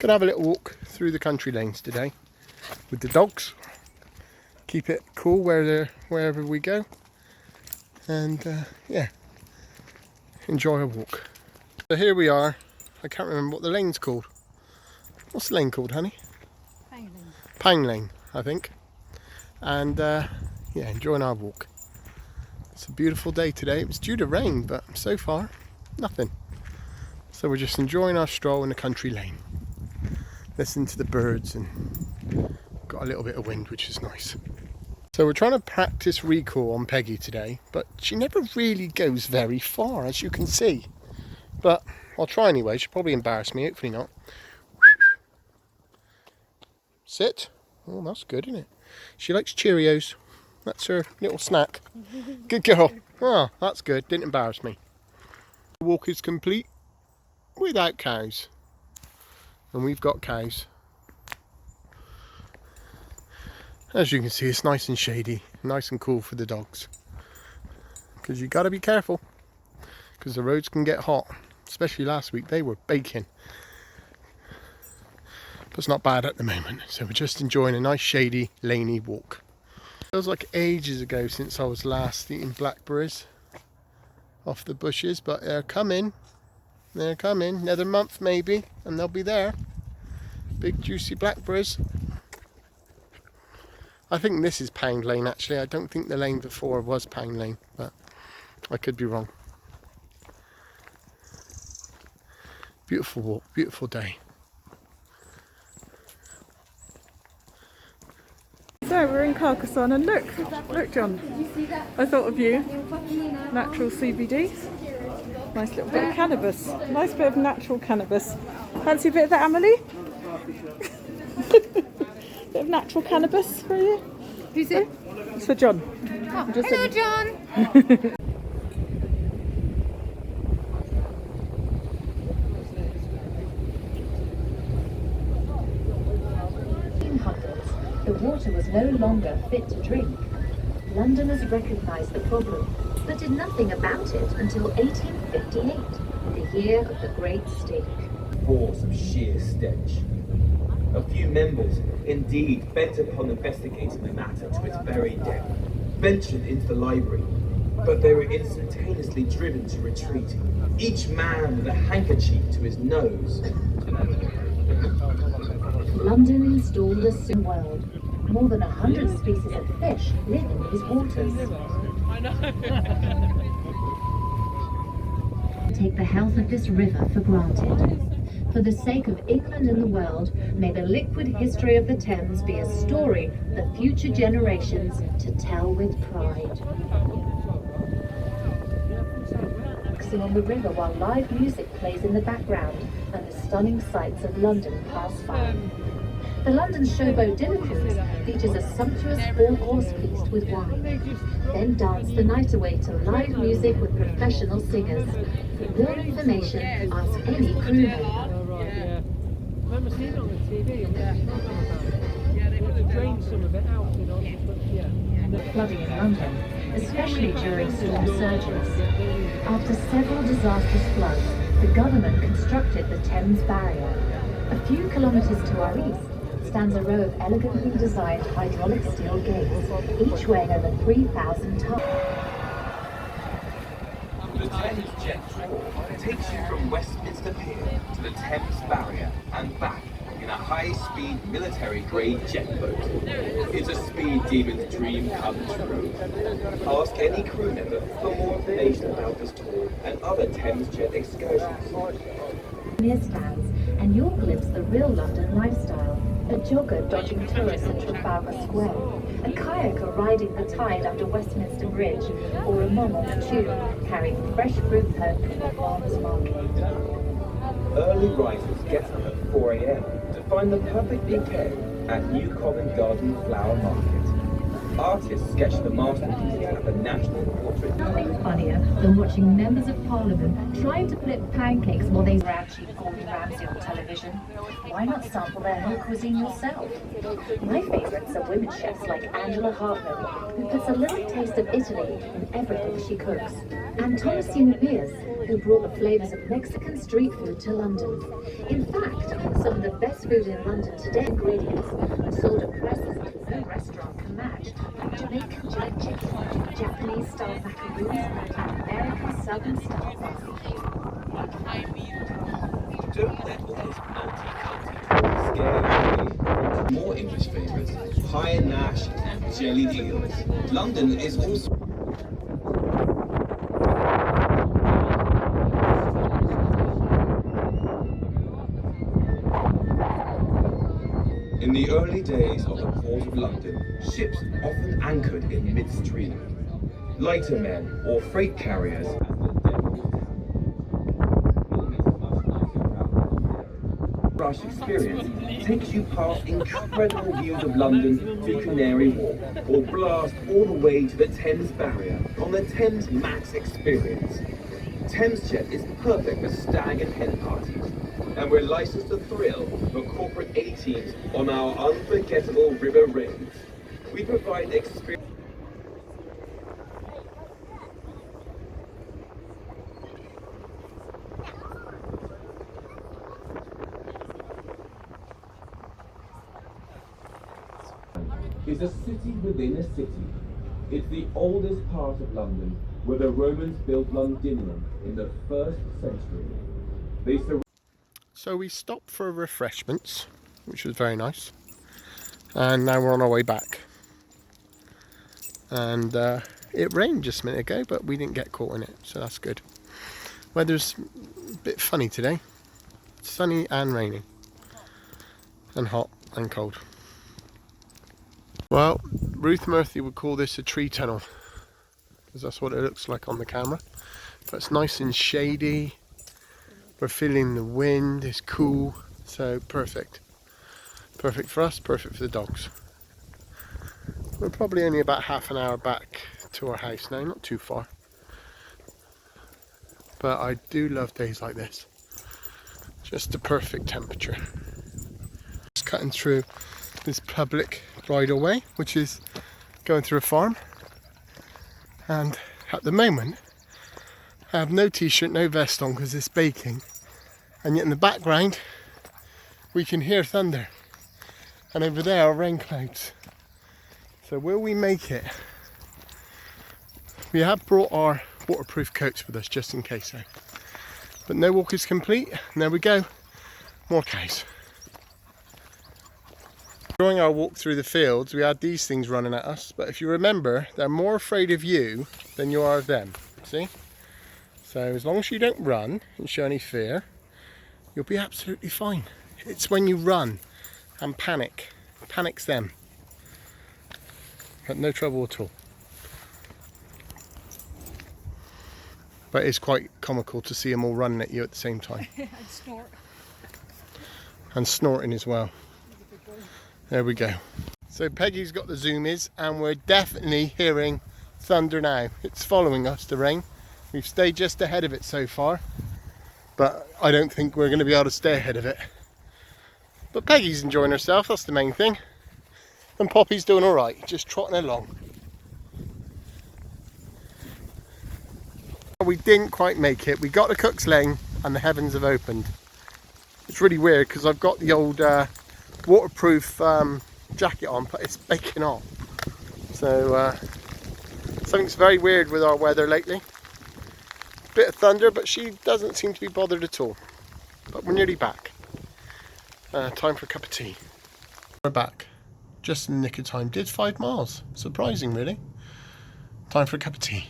Gonna have a little walk through the country lanes today with the dogs. Keep it cool wherever we go, and yeah, enjoy a walk. So here we are. I can't remember what the lane's called. What's the lane called, honey? Pang Lane. Pang Lane, I think. And yeah, enjoying our walk. It's a beautiful day today. It was due to rain, but so far, nothing. So we're just enjoying our stroll in the country lane. Listening to the birds, and got a little bit of wind, which is nice. So we're trying to practice recall on Peggy today, but she never really goes very far, as you can see. But I'll try anyway. She'll probably embarrass me, hopefully not. Sit. Oh, that's good, isn't it? She likes Cheerios. That's her little snack. Good girl. Oh, that's good. Didn't embarrass me. The walk is complete without cows. And we've got cows. As you can see, it's nice and shady, nice and cool for the dogs. Because you got to be careful, because the roads can get hot. Especially last week, they were baking. But it's not bad at the moment, so we're just enjoying a nice shady, laney walk. Feels like ages ago since I was last eating blackberries off the bushes, but they're coming. They're coming. Another month maybe, and they'll be there. Big juicy blackberries. I think this is Pang Lane actually. I don't think the lane before was Pang Lane, but I could be wrong. Beautiful walk, beautiful day. So we're in Carcassonne, and look John, I thought of you. Natural CBD. Nice little bit of cannabis. Nice bit of natural cannabis. Fancy a bit of that, Amelie? Bit of natural cannabis for you? Who's it? It's for John. Oh, hello, John. The water was no longer fit to drink. Londoners recognised the problem, but did nothing about it until 1858, the year of the Great Stink. Force of sheer stench. A few members, indeed, bent upon investigating the matter to its very depth, ventured into the library, but they were instantaneously driven to retreat, each man with a handkerchief to his nose. London installed a sin world. More than 100 species of fish live in these waters. Take the health of this river for granted. For the sake of England and the world, may the liquid history of the Thames be a story for future generations to tell with pride. Relaxing on the river while live music plays in the background and the stunning sights of London pass by. The London Showboat Dinner Cruise features a sumptuous 4-course feast with wine. Then dance the night away to live music with professional singers. For more information, ask any crewmate. I remember seeing it on the TV. Yeah, they would have drained some of it out, you know. But yeah. Flooding in London, especially during storm surges. After several disastrous floods, the government constructed the Thames Barrier. A few kilometres to our east stands a row of elegantly designed hydraulic steel gates, each weighing over 3,000 tons. The Thames Jet Tour takes you from Westminster Pier to the Thames Barrier and back in a high-speed military-grade jet boat. It's a speed demon's dream come true. Ask any crew member for more information about this tour and other Thames Jet excursions. Near stands, and you'll glimpse the real London lifestyle. A jogger dodging tourists at Trafalgar Square, a kayaker riding the tide under Westminster Bridge, or a mum on the tube carrying fresh fruit home from the farmer's market. Early risers get up at 4 a.m. to find the perfect bouquet at New Covent Garden Flower Market. artists sketch the masterpiece at the National Portrait. Nothing funnier than watching members of Parliament trying to flip pancakes while they grab Chief Gordon Ramsay on television. Why not sample their whole cuisine yourself? My favourites are women chefs like Angela Hartman, who puts a little taste of Italy in everything she cooks, and Thomasina Beers, who brought the flavours of Mexican street food to London. In fact, some of the best food in London today ingredients are sold at prices that no restaurant can match, like Jamaican jerk chicken, Japanese style macaroons, and American southern style barbecue. Don't let all this anti-culture scare you away from more English favourites, pie and mash and jellied eels. London is also in the early days of the Port of London, ships often anchored in midstream. Lightermen or freight carriers, as the Rush experience takes you past incredible views of London to Canary Wharf, or blast all the way to the Thames Barrier on the Thames Max experience. ThamesJet is perfect for stag and hen parties, and we're licensed to thrill for corporate A-teams on our unforgettable river raids. We provide experience. Is a city within a city. It's the oldest part of London, where the Romans built Londinium in the 1st century. So we stopped for refreshments, which was very nice, and now we're on our way back. And it rained just a minute ago, but we didn't get caught in it, so that's good. Weather's a bit funny today. Sunny and rainy, and hot and cold. Well, Ruth Murphy would call this a tree tunnel, because that's what it looks like on the camera. But it's nice and shady. We're feeling the wind, it's cool, so perfect. Perfect for us, perfect for the dogs. We're probably only about half an hour back to our house now, not too far. But I do love days like this. Just the perfect temperature. Just cutting through this public bridleway, which is going through a farm. And at the moment, I have no t-shirt, no vest on because it's baking, and yet in the background we can hear thunder, and over there are rain clouds. So will we make it? We have brought our waterproof coats with us just in case though. But no walk is complete, and there we go, more cows. During our walk through the fields we had these things running at us, but if you remember, they're more afraid of you than you are of them, see? So as long as you don't run and show any fear, you'll be absolutely fine. It's when you run and panics them. But no trouble at all. But it's quite comical to see them all running at you at the same time. And snort. And snorting as well. There we go. So Peggy's got the zoomies, and we're definitely hearing thunder now. It's following us, the rain. We've stayed just ahead of it so far, but I don't think we're going to be able to stay ahead of it. But Peggy's enjoying herself, that's the main thing. And Poppy's doing alright, just trotting along. We didn't quite make it. We got to Cook's Lane and the heavens have opened. It's really weird because I've got the old waterproof jacket on, but it's baking hot. So something's very weird with our weather lately. Bit of thunder, but she doesn't seem to be bothered at all. But we're nearly back. Time for a cup of tea. We're back. Just in the nick of time. Did 5 miles. Surprising, really. Time for a cup of tea.